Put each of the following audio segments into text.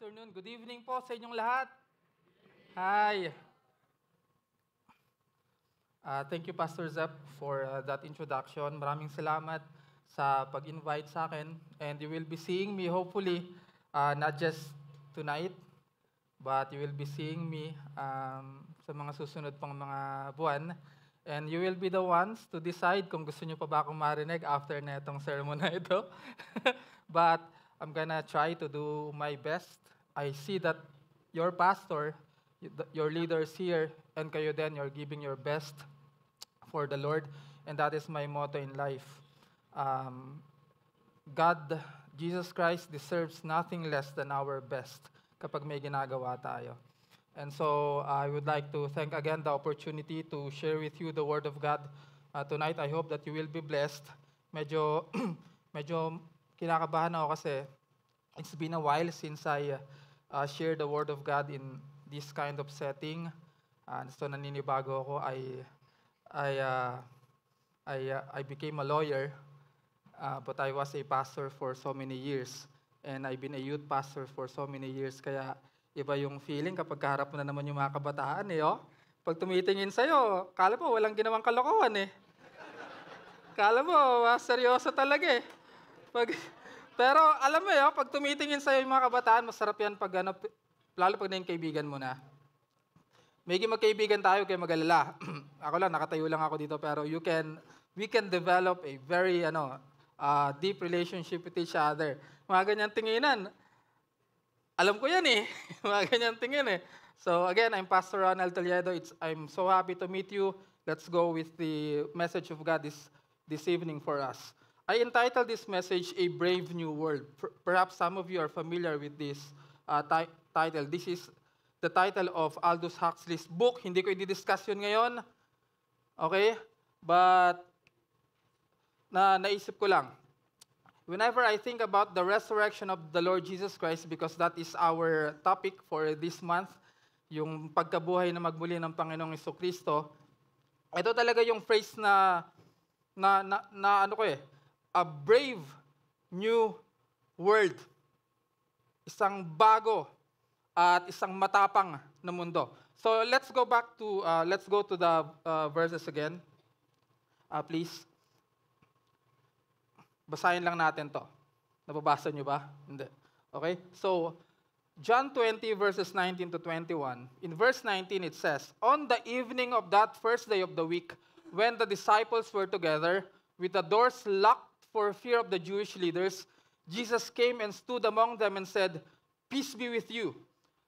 afternoon. Good evening po sa inyong lahat. Hi. Thank you, Pastor Zep, for that introduction. Maraming salamat sa pag-invite sa akin. And you will be seeing me, hopefully, not just tonight, but you will be seeing me sa mga susunod pang mga buwan. And you will be the ones to decide kung gusto nyo pa ba akong marinig after na itong sermon na ito. But I'm gonna try to do my best. I see that your pastor, your leaders here, and kayo din, you're giving your best for the Lord. And that is my motto in life. God, Jesus Christ, deserves nothing less than our best kapag may ginagawa tayo. And so I would like to thank again the opportunity to share with you the Word of God tonight. I hope that you will be blessed. Medyo kinakabahan ako kasi it's been a while since I shared the Word of God in this kind of setting. So naninibago ako. I became a lawyer, but I was a pastor for so many years. And I've been a youth pastor for so many years. Kaya iba yung feeling kapag kaharap mo na naman yung mga kabataan eh, oh. Pag tumitingin sa'yo, kala mo walang ginawang kalokohan eh. Kala mo, seryoso talaga eh. Pero alam mo yun, pag tumitingin sa'yo yung mga kabataan, masarap yan pag lalo pag naging kaibigan mo na. May magkaibigan tayo kaya mag-alala. Ako lang, nakatayo lang ako dito, pero we can develop a very deep relationship with each other. Mga ganyan tinginan. Alam ko yan eh. Mga ganyan tingin eh. So again, I'm Pastor Ronald Toledo. I'm so happy to meet you. Let's go with the message of God this evening for us. I entitled this message, A Brave New World. Perhaps some of you are familiar with this title. This is the title of Aldous Huxley's book. Hindi ko i-discuss yun ngayon. Okay? But naisip ko lang. Whenever I think about the resurrection of the Lord Jesus Christ, because that is our topic for this month, yung pagkabuhay na magmuli ng Panginoong Jesucristo, ito talaga yung phrase na a brave new world. Isang bago at isang matapang na mundo. So let's go to the verses again. Please. Basahin lang natin to. Nababasa nyo ba? Hindi. Okay? So, John 20 verses 19 to 21. In verse 19 it says, On the evening of that first day of the week, when the disciples were together, with the doors locked for fear of the Jewish leaders, Jesus came and stood among them and said, Peace be with you.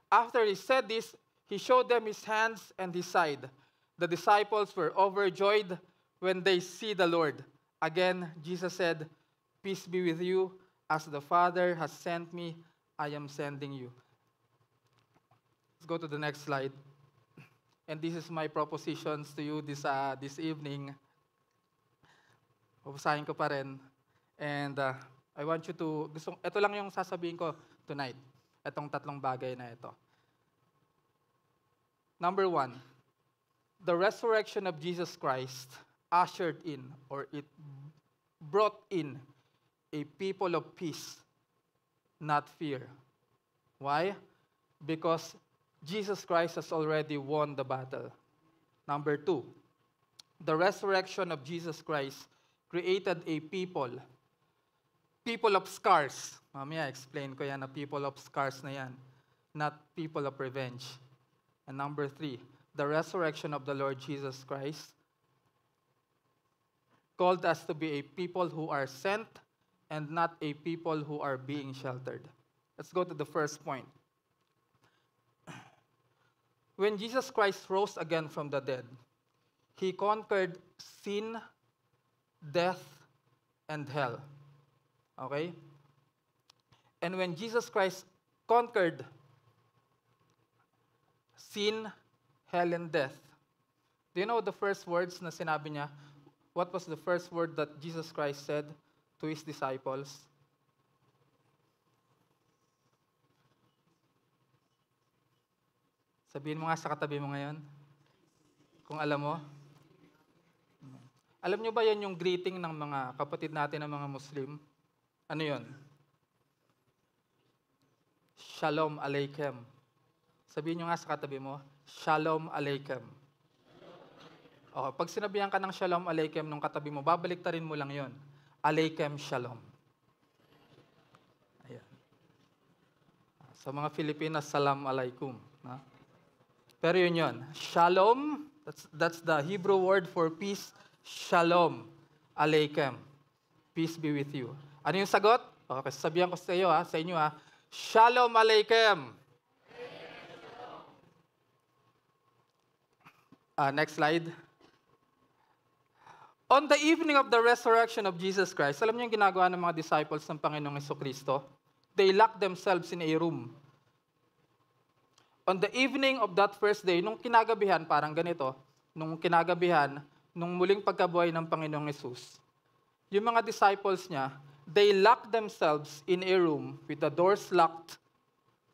After he said this, he showed them his hands and his side. The disciples were overjoyed when they see the Lord. Again, Jesus said, Peace be with you. As the Father has sent me, I am sending you. Let's go to the next slide. And this is my propositions to you this evening. Babasahin ko pa rin. And I want you to, ito lang yung sasabihin ko tonight. Itong tatlong bagay na ito. Number 1, the resurrection of Jesus Christ ushered in, or it brought in, a people of peace, not fear. Why? Because Jesus Christ has already won the battle. Number 2, the resurrection of Jesus Christ created a people of scars. Mamaya, explain ko yan na people of scars na yan, not people of revenge. And number 3, the resurrection of the Lord Jesus Christ called us to be a people who are sent and not a people who are being sheltered. Let's go to the first point. When Jesus Christ rose again from the dead, he conquered sin, death, and hell. Okay? And when Jesus Christ conquered sin, hell, and death, do you know the first words na sinabi niya? What was the first word that Jesus Christ said to his disciples? Sabihin mo nga sa katabi mo ngayon. Kung alam mo. Alam nyo ba yan yung greeting ng mga kapatid natin ng mga Muslim? Ano yun? Shalom Aleichem. Sabihin nyo nga sa katabi mo, Shalom Aleichem. O, pag sinabihan ka ng Shalom Aleichem nung katabi mo, babaliktarin mo lang yon. Aleichem Shalom. Ayan. Sa mga Filipinas, Salam Alaikum. No? Pero yun. Shalom, that's the Hebrew word for peace. Shalom Aleichem. Peace be with you. Ano yung sagot? Okay, sabihan ko sa iyo, sa inyo. Shalom Aleichem. Next slide. On the evening of the resurrection of Jesus Christ, alam niyo yung ginagawa ng mga disciples ng Panginoong Jesucristo? They locked themselves in a room. On the evening of that first day, nung kinagabihan, parang ganito, nung kinagabihan, nung muling pagkabuhay ng Panginoong Yesus, yung mga disciples niya, they locked themselves in a room with the doors locked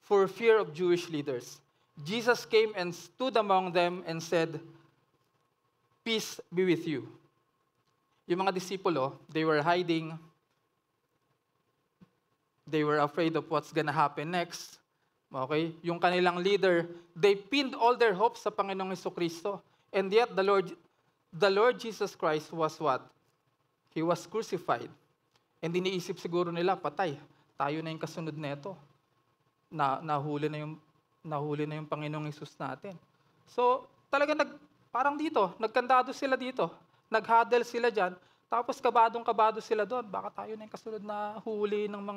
for fear of Jewish leaders. Jesus came and stood among them and said, "Peace be with you." Yung mga disipulo, they were hiding. They were afraid of what's gonna happen next. Okay? Yung kanilang leader, they pinned all their hopes sa Panginoong Jesucristo. And yet, the Lord Jesus Christ was what? He was crucified. And iniisip siguro nila, patay. Tayo na yung kasunod nito. Nahuli na yung Panginoong Hesus natin. So, talaga parang dito, nagkandado sila dito. Nag-huddle sila dyan, tapos kabadong-kabado sila doon. Baka tayo na yung kasunod na huli ng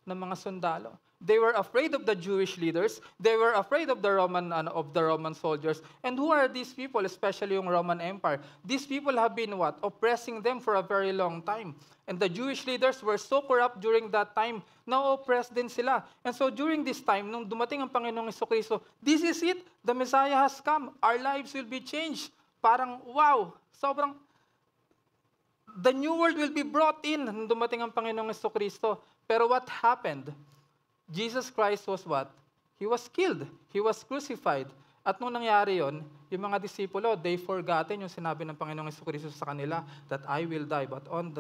mga sundalo. They were afraid of the Jewish leaders. They were afraid of the Roman soldiers. And who are these people, especially yung Roman Empire? These people have been what? Oppressing them for a very long time. And the Jewish leaders were so corrupt during that time, na-oppressed din sila. And so during this time, nung dumating ang Panginoong Jesucristo, this is it. The Messiah has come. Our lives will be changed. Parang, wow, sobrang, the new world will be brought in nung dumating ang Panginoong Jesucristo. Pero what happened? Jesus Christ was what? He was killed. He was crucified. At nung nangyari yon, yung mga disipulo, they forgotten yung sinabi ng Panginoong Jesucristo sa kanila that I will die, but on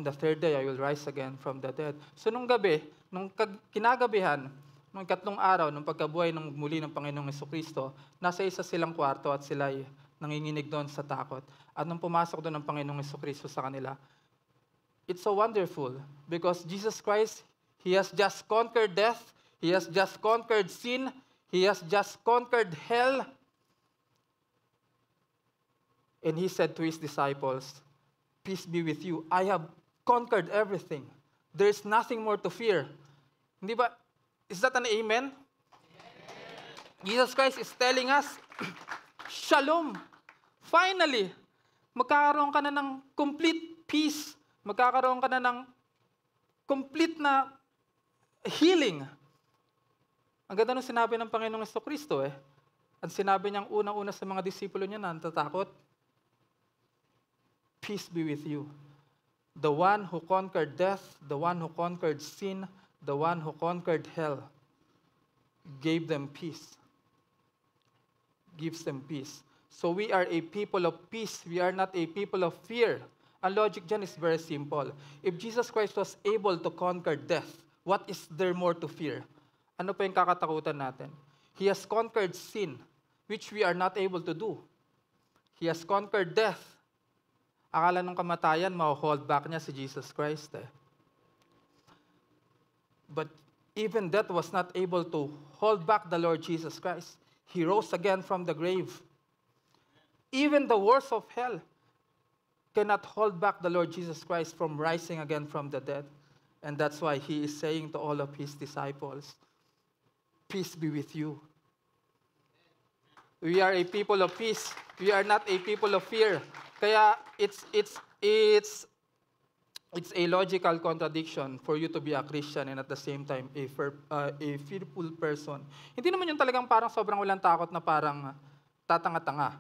the third day, I will rise again from the dead. So nung gabi, nung kinagabihan, nung ikatlong araw, nung pagkabuhay ng muli ng Panginoong Jesucristo, nasa isa silang kwarto at sila nanginginig doon sa takot. At nung pumasok doon ang Panginoong Jesucristo sa kanila, it's so wonderful because Jesus Christ, He has just conquered death, He has just conquered sin, He has just conquered hell. And He said to His disciples, "Peace be with you. I have conquered everything. There is nothing more to fear." Hindi ba? Is that an amen? Jesus Christ is telling us, Shalom. Finally, magkakaroon ka na ng complete peace. Magkakaroon ka na ng complete na healing. Ang ganda nung sinabi ng Panginoong Jesucristo Ang sinabi niyang unang-una sa mga disipulo niya na natatakot, "Peace be with you." The one who conquered death, the one who conquered sin, the one who conquered hell, gave them peace. Gives them peace. So we are a people of peace. We are not a people of fear. Ang logic dyan is very simple. If Jesus Christ was able to conquer death, what is there more to fear? Ano pa yung kakatakutan natin? He has conquered sin, which we are not able to do. He has conquered death. Akala nung kamatayan, ma-hold back niya si Jesus Christ. But even death was not able to hold back the Lord Jesus Christ. He rose again from the grave. Even the worst of hell cannot hold back the Lord Jesus Christ from rising again from the dead. And that's why He is saying to all of His disciples, "Peace be with you." We are a people of peace. We are not a people of fear. Kaya it's a logical contradiction for you to be a Christian and at the same time a fearful person. Hindi naman yung talagang parang sobrang walang takot na parang tatanga-tanga.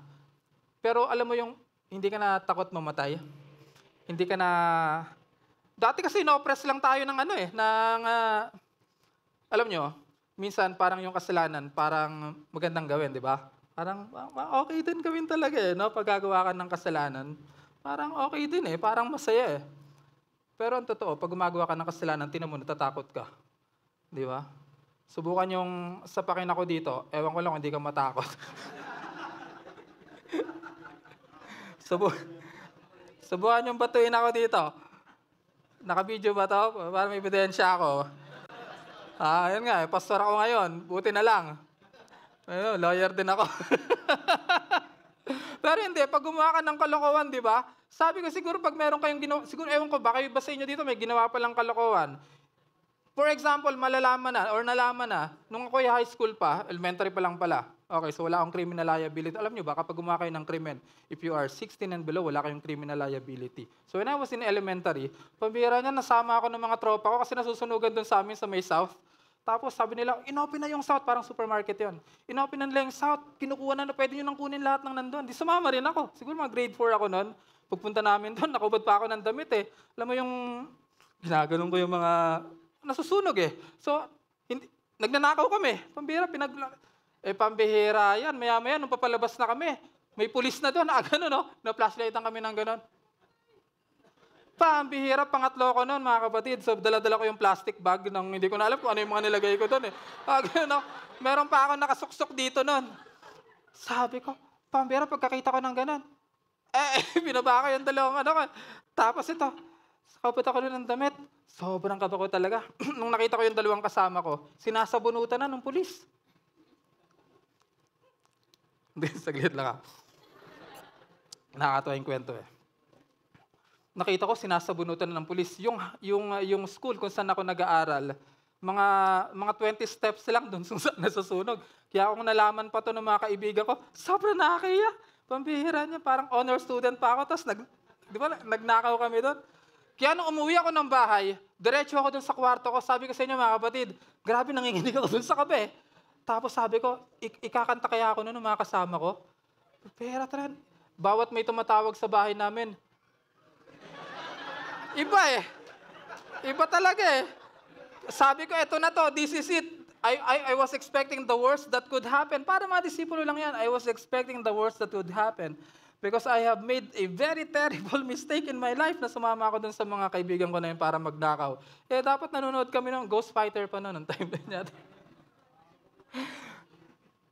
Pero alam mo yung hindi ka na takot mamatay. Hindi ka na... Dati kasi no-oppress lang tayo ng alam nyo, minsan parang yung kasalanan, parang magandang gawin, di ba? Parang okay din gawin talaga no? Pag gagawa ka ng kasalanan, parang okay din parang masaya Pero ang totoo, pag gumagawa ka ng kasalanan, tinan mo, natatakot ka. Di ba? Subukan yung sapakin ako dito. Ewan ko lang kung hindi ka matakot. Subukan yung batuin ako dito. Naka-video ba to? Para may ebidensya ako. Yun nga, pastor ako ngayon. Buti na lang. Ayun, lawyer din ako. Pero hindi, pag gumawa ka ng kalokohan, di ba? Sabi ko, siguro pag meron kayong ginawa, siguro ewan ko, baka iba sa inyo dito, may ginawa palang kalokohan. For example, malalaman na, or nalaman na, nung ako'y high school pa, elementary pa lang pala. Okay, so wala akong criminal liability. Alam nyo ba, kapag gumawa kayo ng krimen, if you are 16 and below, wala kayong criminal liability. So when I was in elementary, pambira niya, nasama ako ng mga tropa ko kasi nasusunugan doon sa amin sa may south. Tapos sabi nila, inopen na yung South, parang supermarket yon. Inopen na nila yung South, kinukuha na pwede nyo nang kunin lahat ng nandun. Di sumama rin ako. Siguro mga grade 4 ako noon. Pagpunta namin doon, nakubad pa ako ng damit eh. Alam mo yung, ginaganon ko yung mga, nasusunog eh. So, nagnanakaw kami. Pambihira, pambihira yan. Maya-maya, nung papalabas na kami, may pulis na doon. Gano'n no? Na-flashlightan kami ng gano'n. Pambihira, pangatlo ko noon, mga kapatid. So, dala-dala ko yung plastic bag ng hindi ko na alam kung ano yung mga nilagay ko doon eh. No? Meron pa ako nakasuksok dito noon. Sabi ko, pambihira, pagkakita ko ng gano'n. Binaba ko yung dalawang ano ko. Tapos ito, kapot ako doon ng damit. Sobrang kaba ko talaga. Nung nakita ko yung dalawang kasama ko, sinasabunutan na ng pulis. Hindi, saglit lang nakakatawa yung kwento eh. Nakita ko sinasabunutan ng pulis. Yung school kung saan ako nag-aaral, mga 20 steps lang doon nasusunog. Kaya kung nalaman pa to ng mga kaibigan ko, sobrang nakakaya. Pambihira niya, parang honor student pa ako. Tapos nagnakaw kami doon. Kaya nung umuwi ako ng bahay, diretso ako doon sa kwarto ko. Sabi ko sa inyo mga kapatid, grabe nanginginig ako doon sa kape. Tapos sabi ko, ikakanta kaya ako noon ng mga kasama ko. Pero bawat may tumatawag sa bahay namin, iba eh. Iba talaga eh. Sabi ko, eto na to, this is it. I was expecting the worst that could happen. Para mga disipulo lang yan, I was expecting the worst that would happen. Because I have made a very terrible mistake in my life na sumama ako dun sa mga kaibigan ko na yun para magnakaw. Dapat nanonood kami ng Ghost Fighter pa noon, ng time na natin.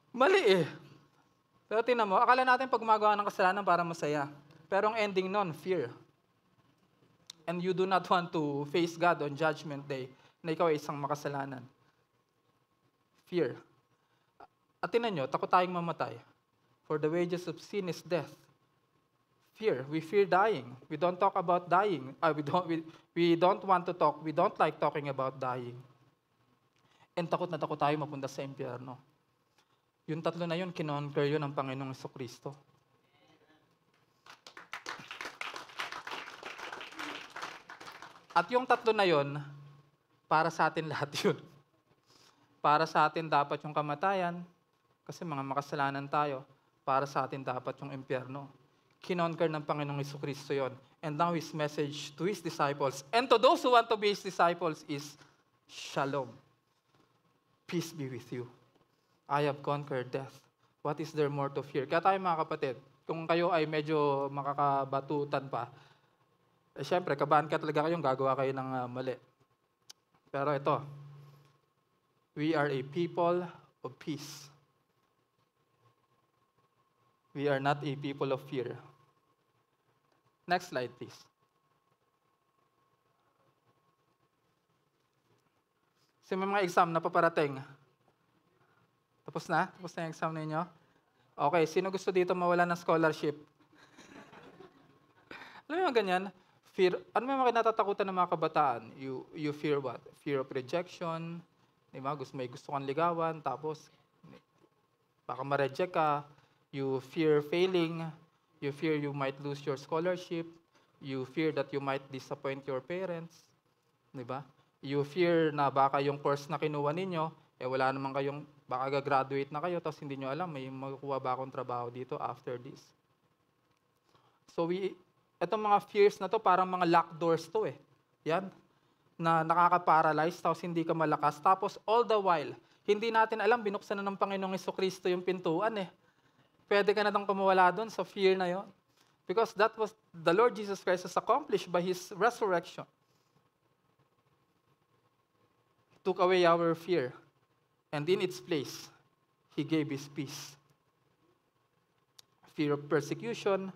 Mali eh. Pero tingnan mo, akala natin pag gumagawa ng kasalanan para masaya. Pero ang ending nun, fear. And you do not want to face God on Judgment Day na ikaw ay isang makasalanan. Fear. At tingnan nyo, takot tayong mamatay. For the wages of sin is death. Fear. We fear dying. We don't talk about dying. We don't want to talk. We don't like talking about dying. And takot na takot tayo mapunta sa impyerno. Yung tatlo na yun, kinonquer yun ng Panginoong Jesucristo. At yung tatlo na yun, para sa atin lahat yun. Para sa atin dapat yung kamatayan, kasi mga makasalanan tayo. Para sa atin dapat yung impyerno. Kinonquer ng Panginoong Jesucristo yun. And now His message to His disciples, and to those who want to be His disciples is, Shalom. Peace be with you. I have conquered death. What is there more to fear? Kaya tayo mga kapatid, kung kayo ay medyo makakabatutan pa, siyempre, kabahan ka talaga kayong gagawa kayo ng mali. Pero ito, we are a people of peace. We are not a people of fear. Next slide, please. So may mga exam na paparating. Tapos na? Tapos na yung exam ninyo? Okay, sino gusto dito mawala ng scholarship? Alam mo yung ganyan? Fear, ano may mga kinatatakutan ng mga kabataan? You fear what? Fear of rejection, diba? May gusto kang ligawan, tapos baka ma-reject ka. You fear failing. You fear you might lose your scholarship. You fear that you might disappoint your parents. Diba? You fear na baka yung course na kinuha ninyo, wala naman kayong, baka gagraduate na kayo, tapos hindi nyo alam, may makukuha ba akong trabaho dito after this. So itong mga fears na to, parang mga locked doors to eh. Yan. Na nakaka-paralyze, tapos hindi ka malakas. Tapos all the while, hindi natin alam, binuksan na ng Panginoong Jesucristo yung pintuan eh. Pwede ka na nang kumawala doon sa fear na yon. Because that was, the Lord Jesus Christ has accomplished by His resurrection. He took away our fear. And in its place, He gave His peace. Fear of persecution,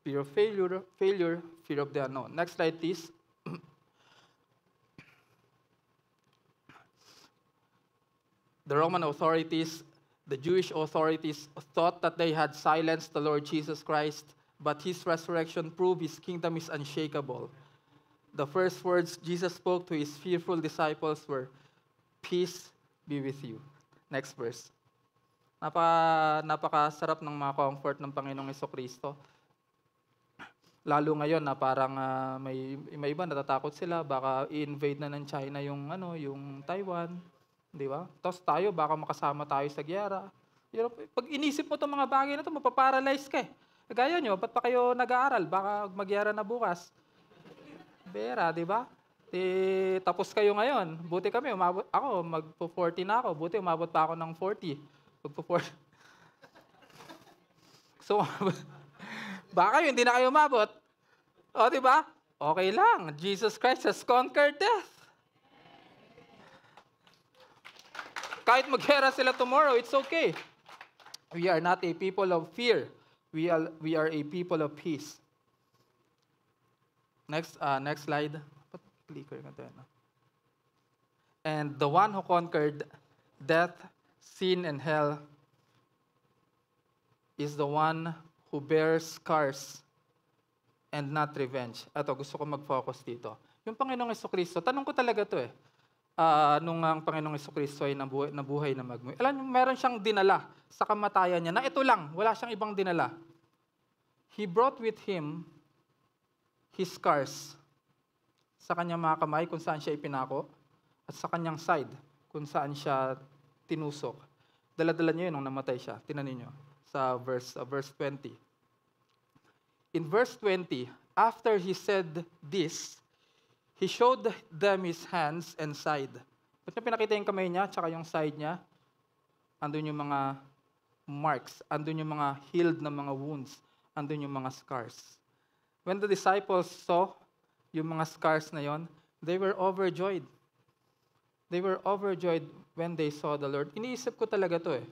fear of failure, fear of the unknown. Next slide, please. The Roman authorities, the Jewish authorities thought that they had silenced the Lord Jesus Christ, but His resurrection proved His kingdom is unshakable. The first words Jesus spoke to His fearful disciples were, "Peace be with you." Next verse. Napakasarap ng mga comfort ng Panginoong Jesucristo. Lalo ngayon na parang may iba natatakot sila, baka i-invade na ng China yung Taiwan. Di ba? Tapos tayo, baka makasama tayo sa giyera. Pag inisip mo itong mga bagay na ito, mapaparalyze ka eh. Gaya nyo, ba't pa kayo nag-aaral? Baka magyara na bukas. Bera, di ba? Tapos kayo ngayon. Buti kami, ako, magpo-40 na ako. Buti umabot pa ako ng 40. Magpo-40. So, baka kayo, hindi na kayo umabot. O, di ba? Okay lang. Jesus Christ has conquered death. Kahit maghera sila tomorrow, it's okay. We are not a people of fear. We are a people of peace. Next slide. Clicker nga tayo, no? And the one who conquered death, sin, and hell is the one who bears scars and not revenge. Ito, gusto ko mag-focus dito. Yung Panginoong Jesucristo, tanong ko talaga to eh. Nung ang Panginoong Jesucristo ay nabuhay na magmuli. Alam niyo, meron siyang dinala sa kamatayan niya, na ito lang, wala siyang ibang dinala. He brought with Him His scars sa kanyang mga kamay kung saan siya ipinako, at sa kanyang side kung saan siya tinusok. Dala-dala niya yun nung namatay siya. Tingnan niyo sa verse 20. In verse 20, after He said this, He showed them His hands and side. Ba't niya pinakita yung kamay niya, tsaka yung side niya? Andun yung mga marks, andun yung mga healed na mga wounds, andun yung mga scars. When the disciples saw yung mga scars na yon, they were overjoyed. They were overjoyed when they saw the Lord. Iniisip ko talaga to eh.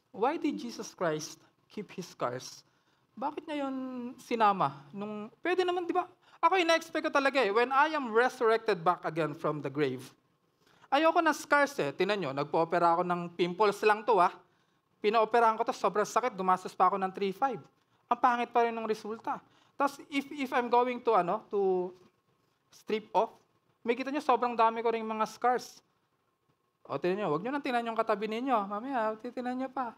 Why did Jesus Christ keep His scars? Bakit niya yun sinama? Pwede naman, di ba? Ako ina-expect ko talaga eh, when I am resurrected back again from the grave, ayoko ng scars eh. Tingnan nyo, nagpo-opera ako ng pimples lang to ah. Pina-operahan ko to, sobrang sakit, gumastos pa ako ng 3,500. Ang pangit pa rin ng resulta. Tapos if I'm going to strip off, may kita nyo, sobrang dami ko rin mga scars. O tingnan nyo, huwag nyo nang tingnan yung katabi ninyo. Mamaya, titingnan nyo pa.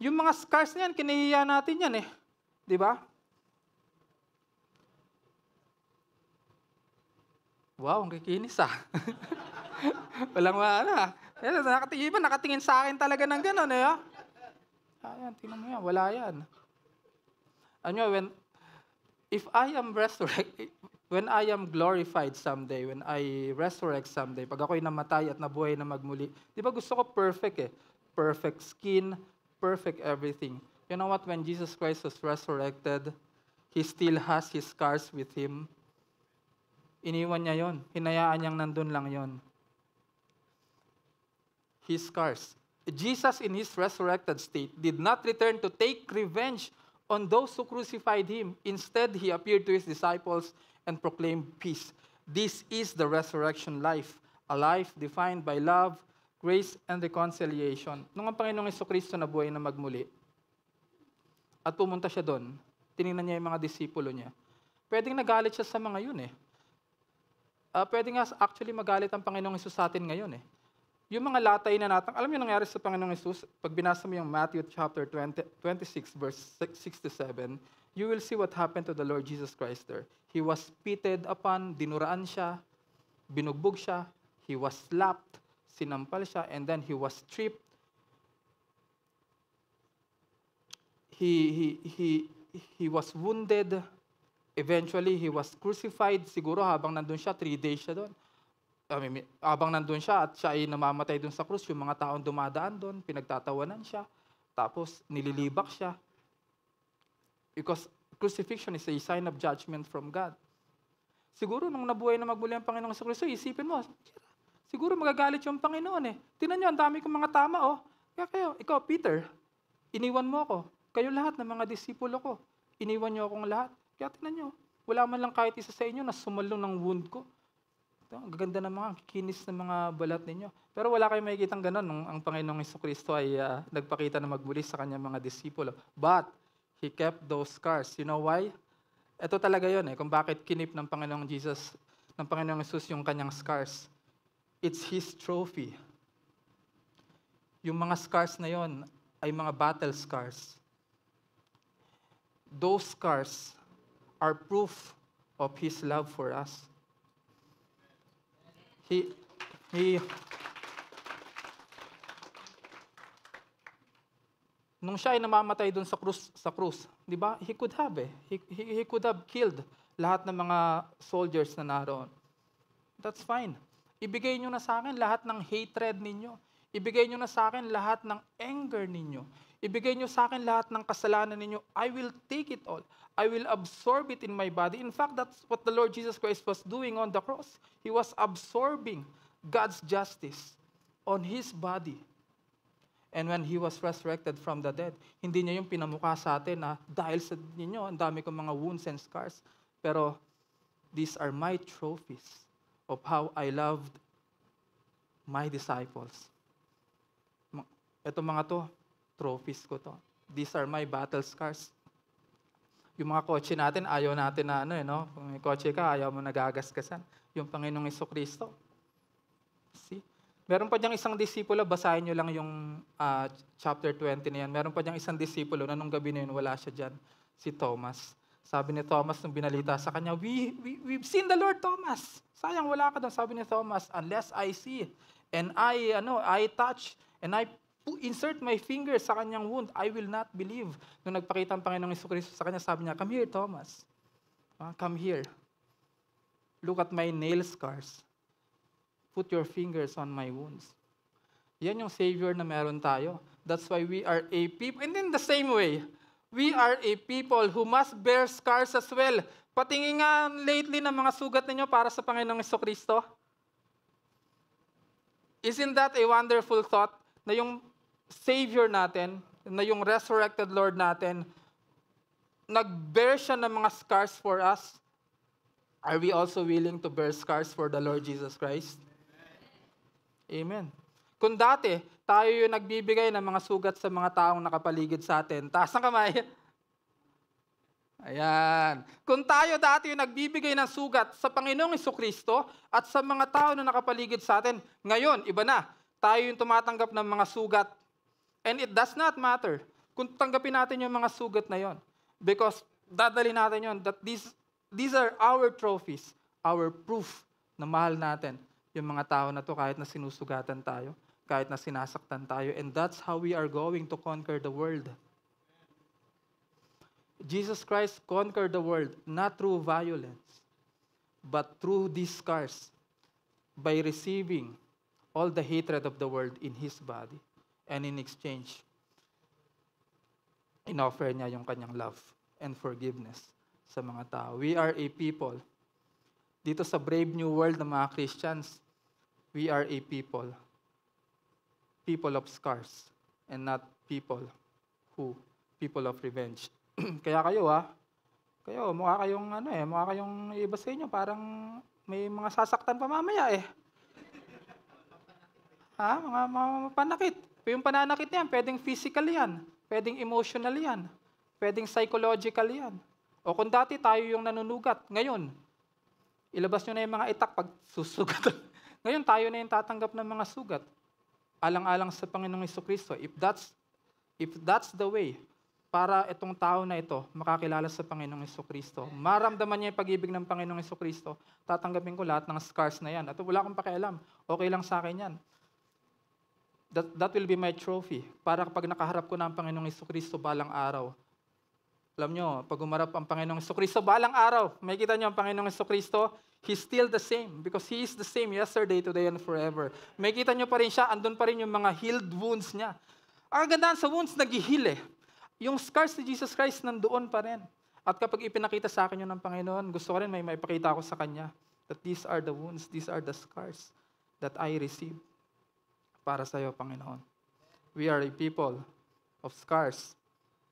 Yung mga scars na yan, kinahiya natin yan eh. Di ba? Wow, ang kikinis ah. Walang maana. Iba nakatingin sa akin talaga ng gano'n eh. Ayan, tingnan mo yan, wala yan. If I am resurrected, when I am glorified someday, when I resurrect someday, pag ako'y namatay at nabuhay na magmuli, di ba gusto ko perfect eh? Perfect skin, perfect everything. You know what? When Jesus Christ was resurrected, He still has His scars with Him. Iniwan niya yon. Hinayaan niyang nandun lang yon. His scars. Jesus in His resurrected state did not return to take revenge on those who crucified Him. Instead, He appeared to His disciples and proclaimed peace. This is the resurrection life, a life defined by love, grace, and reconciliation. Nung ang Panginoong Jesucristo nabuhay na magmuli, at pumunta siya doon, tinignan niya yung mga disipulo niya. Pwedeng nagalit siya sa mga yun eh. Pwede nga actually magalit ang Panginoong Hesus sa atin ngayon eh. Yung mga latay na natang, alam niyo nangyari sa Panginoong Hesus, pag binasa mo yung Matthew chapter 26 verse 6-7, you will see what happened to the Lord Jesus Christ there. He was spitted upon, dinuraan siya, binugbog siya, He was slapped, sinampal siya, and then He was stripped. He was wounded. Eventually, He was crucified. Siguro habang nandun siya, 3 days siya doon. Habang nandun siya at siya ay namamatay doon sa krus, yung mga taong dumadaan doon, pinagtatawanan siya. Tapos, nililibak siya. Because crucifixion is a sign of judgment from God. Siguro, nung nabuhay na magmuli ang Panginoong Jesucristo, isipin mo, siguro magagalit yung Panginoon eh. Tingnan nyo, ang dami kong mga tama oh. Kaya kayo, ikaw Peter, iniwan mo ako. Kayo lahat ng mga disipulo ko, iniwan nyo akong lahat. Kaya tingnan nyo, wala man lang kahit isa sa inyo na sumalo ng wound ko. Ito, ang gaganda ng mga kinis ng mga balat ninyo. Pero wala kayong makikitang ganun nung ang Panginoong Jesucristo ay nagpakita na magbulis sa kanyang mga disipulo. But, He kept those scars. You know why? Ito talaga yun kung bakit kinip ng Panginoong Jesus, ng Panginoong Jesus yung kanyang scars. It's His trophy. Yung mga scars na yon ay mga battle scars. Those scars are proof of His love for us. Nung siya ay namamatay doon sa krus, di ba? He could have He could have killed lahat ng mga soldiers na naroon. That's fine. Ibigay nyo na sa akin lahat ng hatred ninyo. Ibigay nyo na sa akin lahat ng anger ninyo. Ibigay nyo sa akin lahat ng kasalanan ninyo. I will take it all. I will absorb it in my body. In fact, that's what the Lord Jesus Christ was doing on the cross. He was absorbing God's justice on His body. And when He was resurrected from the dead, hindi niya yung pinamukha sa atin na dahil sa ninyo, ang dami kong mga wounds and scars. Pero these are my trophies of how I loved my disciples. Ito mga to, trophies ko to. These are my battle scars. Yung mga kotse natin, ayaw natin na Kung may kotse ka, ayaw mo nagagasgasan. Yung Panginoong Jesucristo. See? Meron pa diyang isang disipulo, basahin nyo lang yung chapter 20 na yan. Meron pa diyang isang disipulo na nung gabi na yun, wala siya dyan. Si Thomas. Sabi ni Thomas nung binalita sa kanya, we've seen the Lord, Thomas. Sayang, wala ka doon. Sabi ni Thomas, unless I see and I touch and I insert my finger sa kanyang wound, I will not believe. Nung nagpakita ang Panginoong Jesucristo sa kanya, sabi niya, come here, Thomas. Come here. Look at my nail scars. Put your fingers on my wounds. Yan yung Savior na meron tayo. That's why we are a people. And in the same way, we are a people who must bear scars as well. Patingin nga lately ng mga sugat ninyo para sa Panginoong Jesucristo. Isn't that a wonderful thought? Na yung Savior natin, na yung resurrected Lord natin, nag-bear siya ng mga scars for us. Are we also willing to bear scars for the Lord Jesus Christ? Amen. Kung dati, tayo yung nagbibigay ng mga sugat sa mga taong nakapaligid sa atin, taas ang kamay. Ayan. Kung tayo dati yung nagbibigay ng sugat sa Panginoong Jesucristo at sa mga tao na nakapaligid sa atin, ngayon, iba na. Tayo yung tumatanggap ng mga sugat. And it does not matter kung tanggapin natin yung mga sugat na yon. Because dadali natin yon that these are our trophies, our proof na mahal natin yung mga tao na to kahit na sinusugatan tayo, kahit na sinasaktan tayo. And that's how we are going to conquer the world. Jesus Christ conquered the world not through violence, but through these scars, by receiving all the hatred of the world in His body. And in exchange, in-offer niya yung kanyang love and forgiveness sa mga tao. We are a people. Dito sa brave new world ng mga Christians, we are a people of scars, and not people of revenge. Kaya kayo, mukha kayong iba sa inyo, parang may mga sasaktan pa mamaya eh. Mga panakit. Yung pananakit yan, pwedeng physical yan, pwedeng emotional yan, pwedeng psychological yan. O kung dati tayo yung nanunugat, ngayon, ilabas nyo na yung mga itak pag susugat. Ngayon, tayo na yung tatanggap ng mga sugat. Alang-alang sa Panginoong Jesucristo. If that's the way, para itong tao na ito makakilala sa Panginoong Jesucristo, maramdaman niya yung pag-ibig ng Panginoong Jesucristo, tatanggapin ko lahat ng scars na yan. At wala akong pakialam. Okay lang sa akin yan. That will be my trophy. Para kapag nakaharap ko na ang Panginoong Jesucristo balang araw. Alam nyo, pag umarap ang Panginoong Jesucristo balang araw, makikita nyo ang Panginoong Jesucristo, He's still the same because He is the same yesterday, today, and forever. Makikita nyo pa rin siya, andun pa rin yung mga healed wounds niya. Ang gandaan sa wounds, nag-heal eh. Yung scars ni Jesus Christ nandoon pa rin. At kapag ipinakita sa akin yun ng Panginoon, gusto ko rin may maipakita ako sa Kanya that these are the wounds, these are the scars that I receive para sa iyo, Panginoon. We are a people of scars,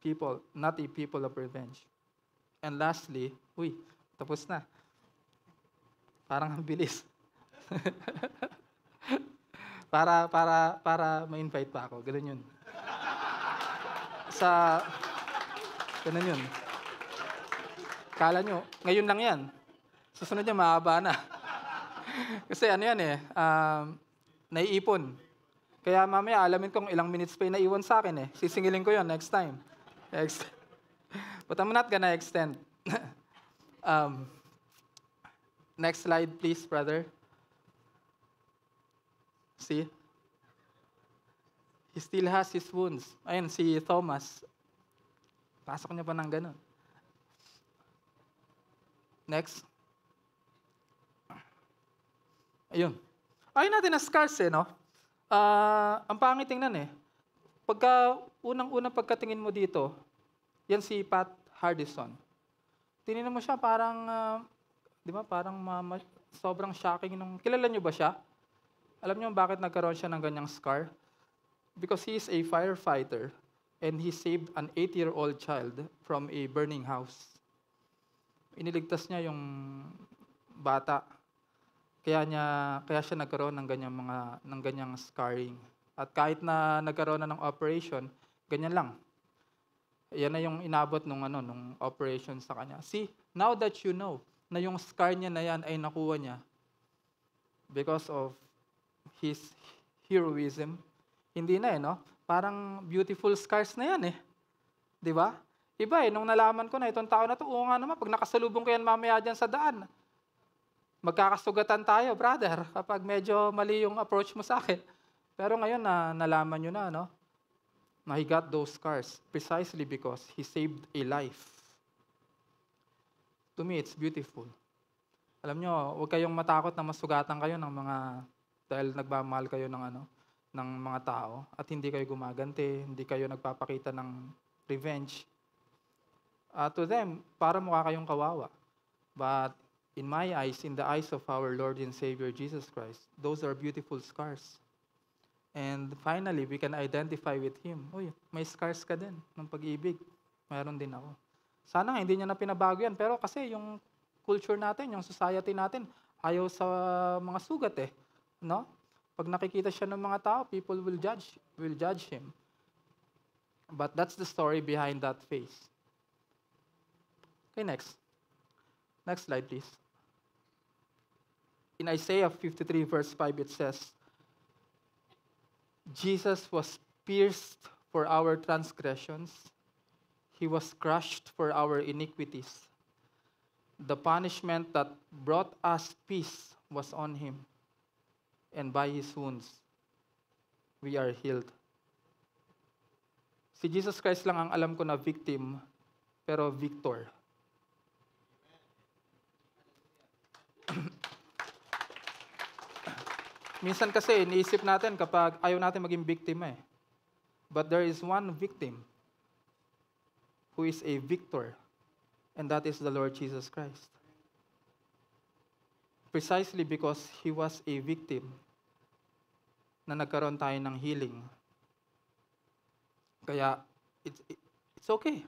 people, not a people of revenge. And lastly, tapos na. Parang ang bilis. para ma-invite pa ako. Ganun yun. Ganun yun. Kala nyo, ngayon lang yan. Susunod niya, mahaba na. Kasi ano yan naiipon. Kaya mamaya, alamin kong ilang minutes pa yung naiwan sa akin Sisingilin ko yon next time. But I'm not gonna extend. Next slide, please, brother. See? He still has his wounds. Ayun, si Thomas. Pasok niya pa ng ganun. Next. Ayun. Ayun natin na scars no? Ang pangit tingnan unang-unang pagkatingin mo dito, yan si Pat Hardison. Tinignan mo siya parang, di ba, parang sobrang shocking kilala niyo ba siya? Alam niyo bakit nagkaroon siya ng ganyang scar? Because he is a firefighter and he saved an 8-year-old child from a burning house. Iniligtas niya yung bata. Kaya siya nagkaroon ng ganyang scarring. At kahit na nagkaroon na ng operation, ganyan lang. Yan na yung inabot nung operation sa kanya. See, now that you know na yung scar niya na yan ay nakuha niya because of his heroism, hindi na no? Parang beautiful scars na yan Di ba? Iba nung nalaman ko na itong tao na to, nga naman, pag nakasalubong ko yan mamaya dyan sa daan, magkakasugatan tayo, brother, kapag medyo mali yung approach mo sa akin. Pero ngayon nalaman nyo na he got those scars precisely because he saved a life. To me, it's beautiful. Alam nyo, huwag kayong matakot na masugatan kayo dahil nagmamahal kayo ng mga tao at hindi kayo gumaganti, hindi kayo nagpapakita ng revenge. To them, para mukha kayong kawawa. But in my eyes, in the eyes of our Lord and Savior Jesus Christ, those are beautiful scars. And finally, we can identify with Him. May scars ka din ng pag-ibig. Mayroon din ako. Sana nga, hindi niya na pinabago yan. Pero kasi yung culture natin, yung society natin, ayaw sa mga sugat no? Pag nakikita siya ng mga tao, people will judge him. But that's the story behind that face. Okay, next. Next slide, please. In Isaiah 53 verse 5, it says, Jesus was pierced for our transgressions. He was crushed for our iniquities. The punishment that brought us peace was on Him. And by His wounds, we are healed. Si Jesus Christ lang ang alam ko na victim, pero victor. Minsan kasi, iniisip natin kapag ayaw natin maging biktima But there is one victim who is a victor, and that is the Lord Jesus Christ. Precisely because He was a victim na nagkaroon tayo ng healing. Kaya, it's okay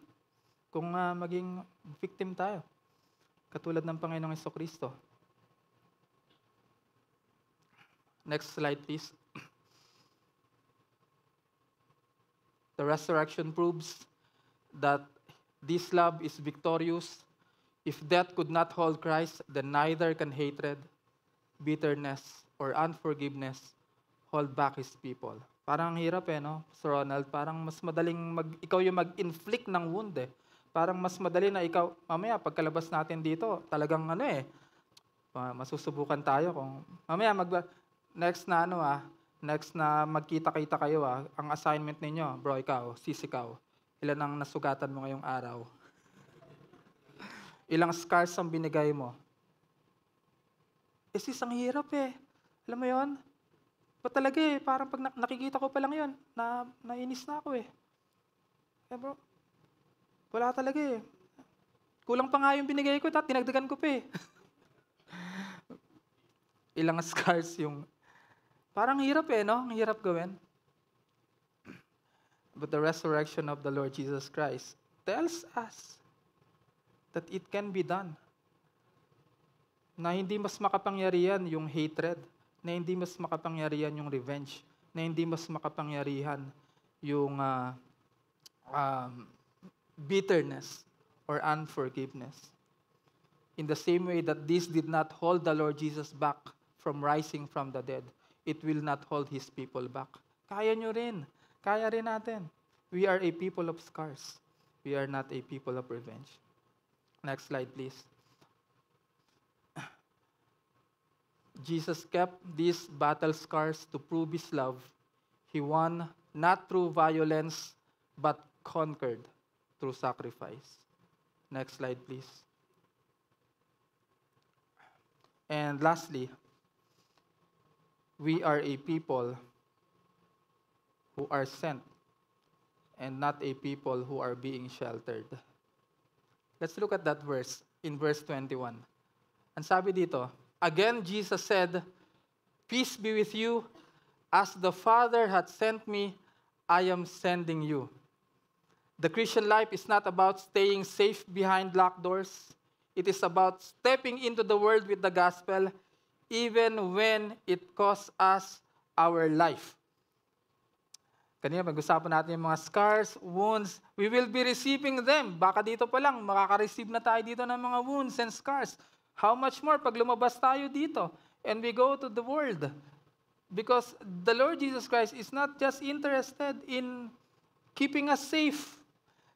kung maging victim tayo. Katulad ng Panginoong Jesucristo. Next slide, please. The resurrection proves that this love is victorious. If death could not hold Christ, then neither can hatred, bitterness, or unforgiveness hold back His people. Parang hirap no, Sir Ronald? Parang mas madaling ikaw yung mag-inflict ng wound Parang mas madali na ikaw, mamaya pagkalabas natin dito, talagang masusubukan tayo kung, mamaya next na magkita-kita kayo ang assignment ninyo, bro, ikaw, sis ikaw, ilan ang nasugatan mo ngayong araw? Ilang scars ang binigay mo? Sis, ang hirap Alam mo yon? Ba't talaga parang pag nakikita ko pa lang yon, nainis na ako bro, wala talaga Kulang pa nga yung binigay ko, tinagdagan ko pa Ilang scars yung Parang hirap no? Ang hirap gawin. But the resurrection of the Lord Jesus Christ tells us that it can be done. Na hindi mas makapangyarihan yung hatred, na hindi mas makapangyarihan yung revenge, na hindi mas makapangyarihan yung bitterness or unforgiveness. In the same way that this did not hold the Lord Jesus back from rising from the dead, it will not hold His people back. Kaya nyo rin. Kaya rin natin. We are a people of scars. We are not a people of revenge. Next slide, please. Jesus kept these battle scars to prove His love. He won not through violence, but conquered through sacrifice. Next slide, please. And lastly, we are a people who are sent and not a people who are being sheltered. Let's look at that verse in verse 21. Ang sabi dito, again, Jesus said, "Peace be with you. As the Father hath sent me, I am sending you." The Christian life is not about staying safe behind locked doors. It is about stepping into the world with the gospel, even when it costs us our life. Kanina mag-usapan natin yung mga scars, wounds. We will be receiving them. Baka dito pa lang, makaka-receive na tayo dito ng mga wounds and scars. How much more pag lumabas tayo dito and we go to the world? Because the Lord Jesus Christ is not just interested in keeping us safe.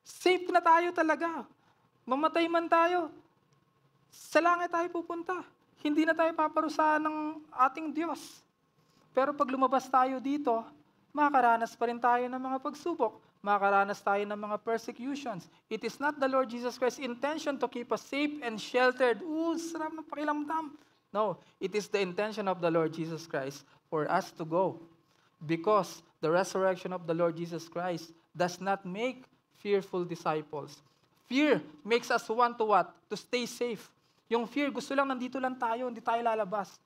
Safe na tayo talaga. Mamatay man tayo, sa langit tayo pupunta. Hindi na tayo paparusahan ng ating Diyos. Pero pag lumabas tayo dito, makakaranas pa rin tayo ng mga pagsubok. Makakaranas tayo ng mga persecutions. It is not the Lord Jesus Christ's intention to keep us safe and sheltered. Sarap ng pakilamdam. No, it is the intention of the Lord Jesus Christ for us to go. Because the resurrection of the Lord Jesus Christ does not make fearful disciples. Fear makes us want to what? To stay safe. Yung fear, gusto lang nandito lang tayo, hindi tayo lalabas.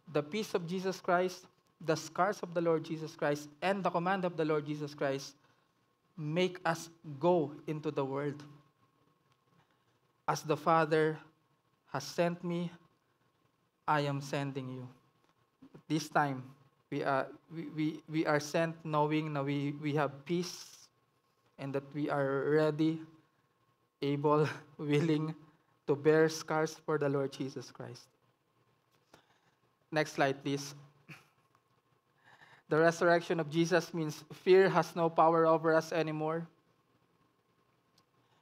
The peace of Jesus Christ, the scars of the Lord Jesus Christ, and the command of the Lord Jesus Christ make us go into the world. As the Father has sent me, I am sending you. This time, we are sent knowing that we have peace and that we are ready, able, willing to bear scars for the Lord Jesus Christ. Next slide, please. The resurrection of Jesus means fear has no power over us anymore.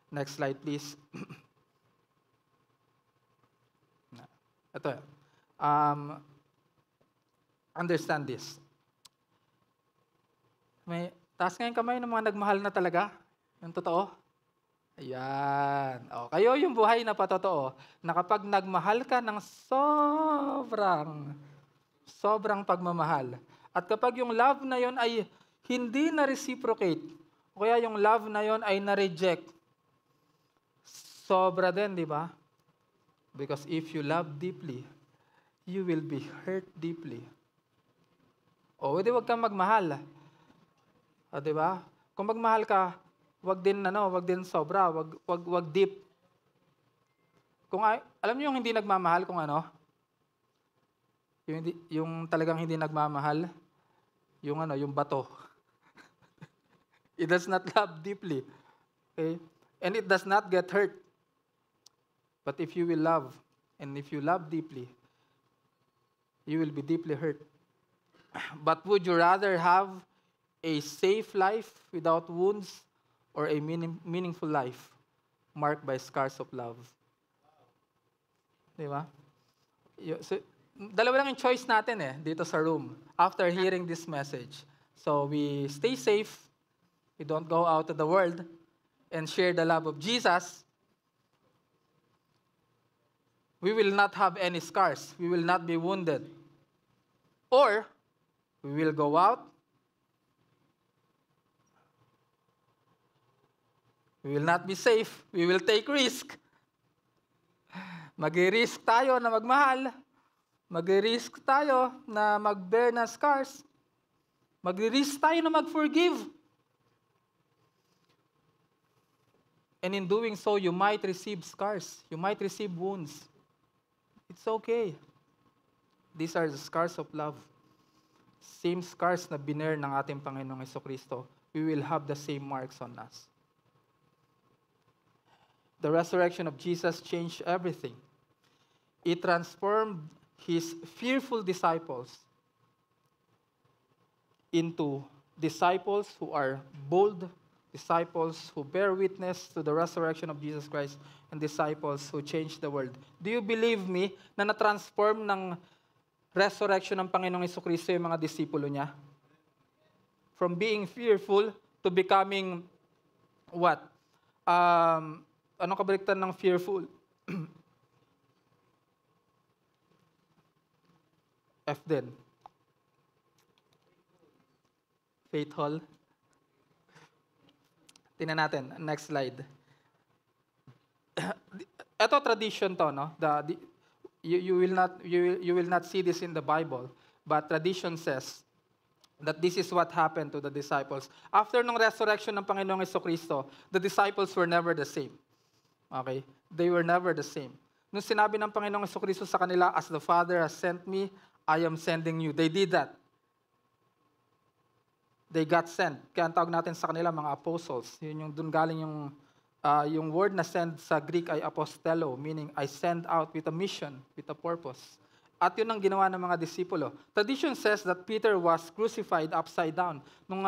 Next slide, please. Ito. Understand this. May taas nga yung kamay ng mga nagmahal na talaga. Yung totoo. Ayan. O, kayo yung buhay na patotoo na kapag nagmahal ka ng sobrang pagmamahal, at kapag yung love na yon ay hindi na-reciprocate, o kaya yung love na yon ay na-reject, sobra din, di ba? Because if you love deeply, you will be hurt deeply. O, di wag kang magmahal. O, di ba? Kung magmahal ka, wag din sobra, wag deep. Kung alam niyo yung hindi nagmamahal kung ano? Yung talagang hindi nagmamahal, yung bato. It does not love deeply. Okay? And it does not get hurt. But if you will love, and if you love deeply, you will be deeply hurt. But would you rather have a safe life without wounds or a meaningful life marked by scars of love? Di ba? So, dalawa lang yung choice natin dito sa room after hearing this message. So we stay safe, we don't go out to the world and share the love of Jesus. We will not have any scars. We will not be wounded. Or we will go out, we will not be safe, we will take risk. Mag-risk tayo na magmahal. Mag-risk tayo na mag-bear na scars. Mag-risk tayo na mag-forgive. And in doing so, you might receive scars. You might receive wounds. It's okay. These are the scars of love. Same scars na biner ng ating Panginoong Jesucristo. We will have the same marks on us. The resurrection of Jesus changed everything. It transformed his fearful disciples into disciples who are bold, disciples who bear witness to the resurrection of Jesus Christ, and disciples who change the world. Do you believe me na na-transform ng resurrection ng Panginoong Jesucristo yung mga disipulo niya? From being fearful to becoming what? Anong kabaliktaran ng fearful? F din. Faithful. Tingnan natin. Next slide. Ito tradition to, no? You will not see this in the Bible, but tradition says that this is what happened to the disciples. After ng resurrection ng Panginoong Jesucristo, the disciples were never the same. Okay? They were never the same. Nung sinabi ng Panginoong Jesucristo sa kanila, "As the Father has sent me, I am sending you." They did that. They got sent. Kaya ang tawag natin sa kanila mga apostles. Yun yung dun galing yung word na send sa Greek ay apostello, meaning I send out with a mission, with a purpose. At yun ang ginawa ng mga disipulo. Tradition says that Peter was crucified upside down. Nung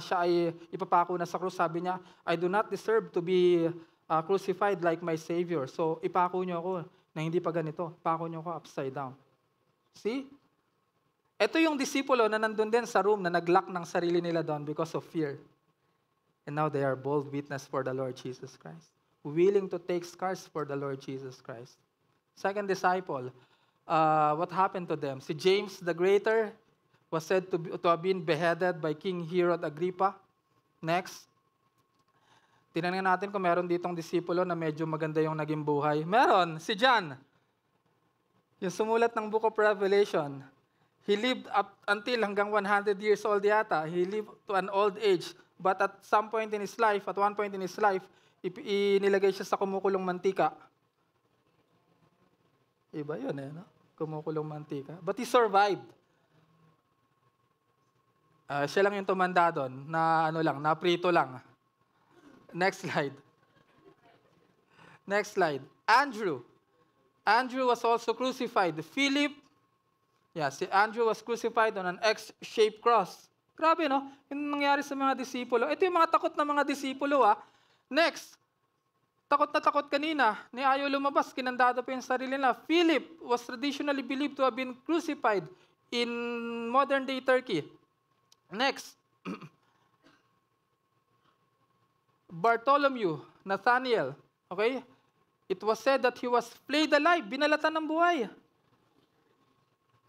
siya ay ipapako na sa krus, sabi niya, "I do not deserve to be crucified like my Savior. So ipako niyo ako na hindi pa ganito. Ipako niyo ako upside down." See? Ito yung disipulo na nandun din sa room na nag-lock ng sarili nila doon because of fear. And now they are bold witness for the Lord Jesus Christ. Willing to take scars for the Lord Jesus Christ. Second disciple, what happened to them? Si James the Greater was said to have been beheaded by King Herod Agrippa. Next. Tinanong natin kung meron ditong disipulo na medyo maganda yung naging buhay. Meron, si John. Yung sumulat ng Book of Revelation. He lived up until hanggang 100 years old yata. He lived to an old age. But at some point in his life, at one point in his life, inilagay siya sa kumukulong mantika. Iba yun no? Kumukulong mantika. But he survived. Siya lang yung tumanda doon na na prito lang. Next slide. Next slide. Andrew. Andrew was also crucified. Philip, si Andrew was crucified on an X-shaped cross. Grabe, no? Yung nangyari sa mga disipulo. Ito yung mga takot na mga disipulo, Next. Takot na takot kanina. Ni ayaw lumabas, kinandado pa yung sarili nila. Philip was traditionally believed to have been crucified in modern-day Turkey. Next. Bartholomew, Nathaniel. Okay? It was said that he was flayed alive, binalatan ng buhay.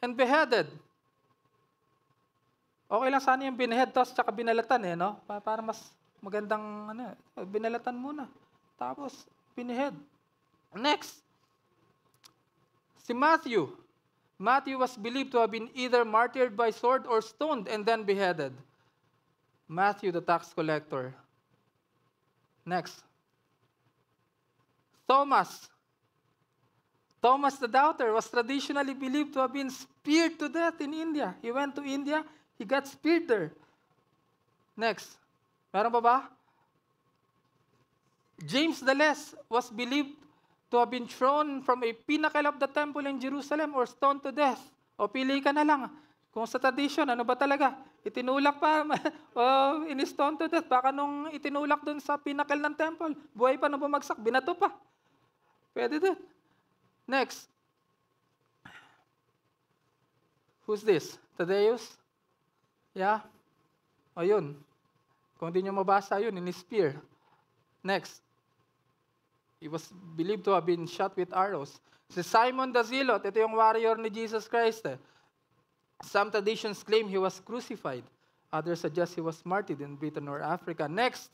And beheaded. Okay lang sana yung binehead, tapos tsaka binalatan no? Para mas magandang, binalatan muna. Tapos, binehead. Next. Si Matthew. Matthew was believed to have been either martyred by sword or stoned and then beheaded. Matthew, the tax collector. Next. Thomas. Thomas the doubter was traditionally believed to have been speared to death in India. He went to India, he got speared there. Next. Meron pa ba? James the Less was believed to have been thrown from a pinnacle of the temple in Jerusalem or stoned to death. O pili ka na lang. Kung sa tradition, ano ba talaga? Itinulak pa, in-stone to death. Baka nung itinulak dun sa pinnacle ng temple, buhay pa nung bumagsak, binato pa. Pwede din. Next. Who's this? Thaddeus? Yeah? O yun. Kung di nyo mabasa yun, in-spear. Next. He was believed to have been shot with arrows. Si Simon the Zealot, ito yung warrior ni Jesus Christ. Some traditions claim he was crucified. Others suggest he was martyred in Britain or Africa. Next.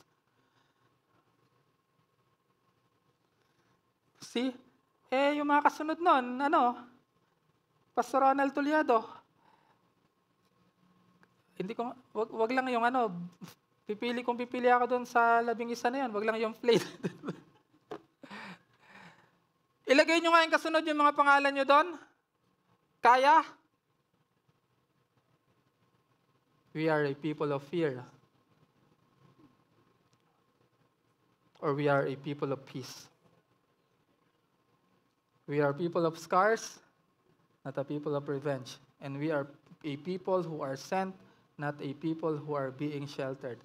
See? Yung mga kasunod nun, Pastor Ronald Tuliado. Hindi ko, wag lang yung kung pipili ako doon sa 11 na yun, wag lang yung plate. Ilagay nyo nga yung kasunod yung mga pangalan nyo doon. Kaya? We are a people of fear. Or we are a people of peace. We are people of scars, not a people of revenge. And we are a people who are sent, not a people who are being sheltered.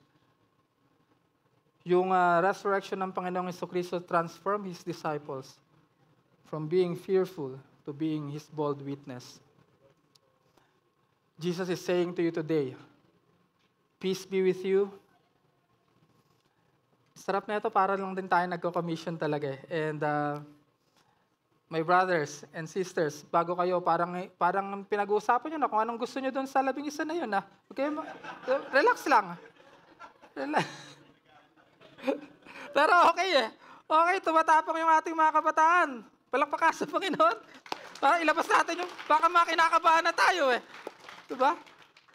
Yung resurrection ng Panginoong Jesucristo transformed His disciples from being fearful to being His bold witness. Jesus is saying to you today, peace be with you. Sarap na ito, para lang din tayo nagko-commission talaga eh. And my brothers and sisters, bago kayo, parang pinag-uusapan nyo na kung anong gusto nyo doon sa 11 na yun. Okay? Relax lang. Relax. Pero okay eh. Okay, tumatapang yung ating mga kabataan. Palakpakan sa Panginoon. Para ilabas natin yung, baka makinakabahan na tayo eh. Diba?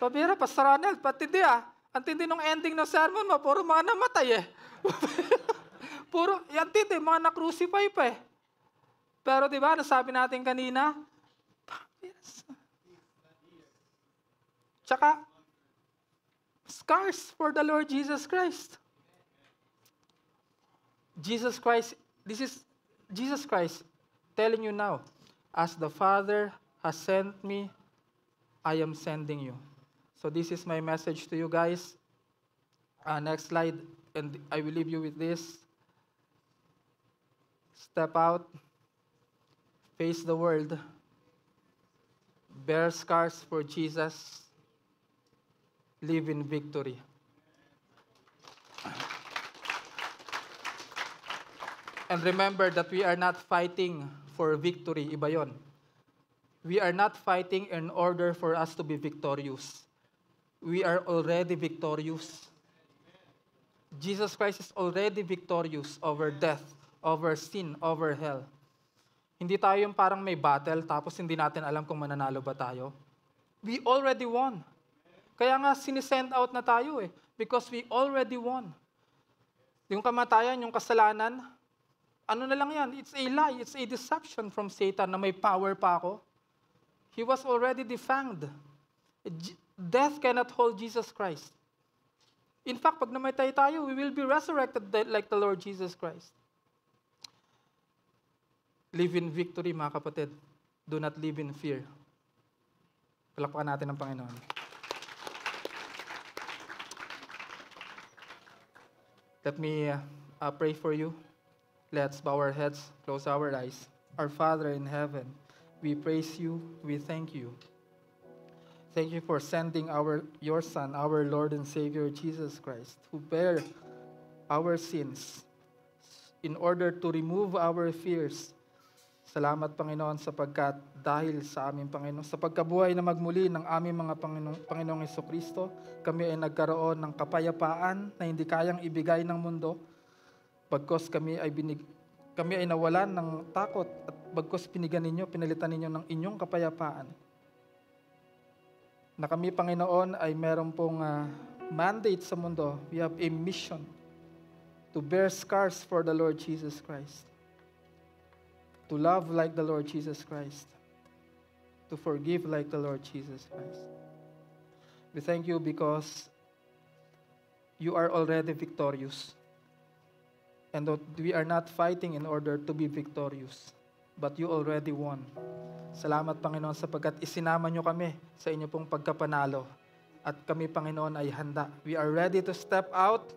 Pabira, Pastor Ronald, patindi Ang tindi nung ending ng sermon mo, puro mga namatay eh. Puro, yan tindi, mga na-crucify pa eh. Pero diba, nasabi natin kanina, tsaka, scars for the Lord Jesus Christ. Jesus Christ, this is Jesus Christ telling you now, as the Father has sent me, I am sending you. So this is my message to you guys. Next slide, and I will leave you with this. Step out, face the world, bear scars for Jesus, live in victory. And remember that we are not fighting for victory, iba yun. We are not fighting in order for us to be victorious. We are already victorious. Jesus Christ is already victorious over death, over sin, over hell. Hindi tayo yung parang may battle tapos hindi natin alam kung mananalo ba tayo. We already won. Kaya nga sinisend out na tayo eh. Because we already won. Yung kamatayan, yung kasalanan, ano na lang yan? It's a lie. It's a deception from Satan na may power pa ako. He was already defanged. Death cannot hold Jesus Christ. In fact, pag namatay tayo, we will be resurrected like the Lord Jesus Christ. Live in victory, mga kapatid. Do not live in fear. Palakpakan natin ang Panginoon. Let me pray for you. Let's bow our heads, close our eyes. Our Father in heaven, we praise you, we thank you. Thank you for sending your Son, our Lord and Savior, Jesus Christ, who bare our sins in order to remove our fears. Salamat, Panginoon, sapagkat dahil sa aming Panginoon, sa pagkabuhay na magmuli ng aming mga Panginoong Jesucristo, kami ay nagkaroon ng kapayapaan na hindi kayang ibigay ng mundo. Bagkos kami ay nawalan ng takot at bagkos pinalitan ninyo ng inyong kapayapaan. Na kami, Panginoon, ay meron pong mandate sa mundo. We have a mission to bear scars for the Lord Jesus Christ. To love like the Lord Jesus Christ. To forgive like the Lord Jesus Christ. We thank you because you are already victorious. And that we are not fighting in order to be victorious. But you already won. Salamat, Panginoon, sapagkat isinama nyo kami sa inyo pong pagkapanalo. At kami, Panginoon, ay handa. We are ready to step out.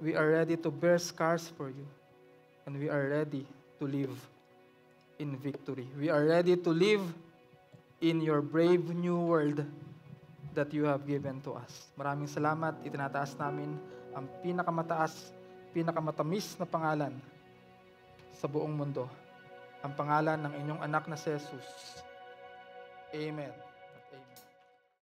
We are ready to bear scars for you. And we are ready to live in victory. We are ready to live in your brave new world that you have given to us. Maraming salamat. Itinataas namin ang pinakamatamis na pangalan sa buong mundo. Ang pangalan ng inyong anak na si Jesus. Amen.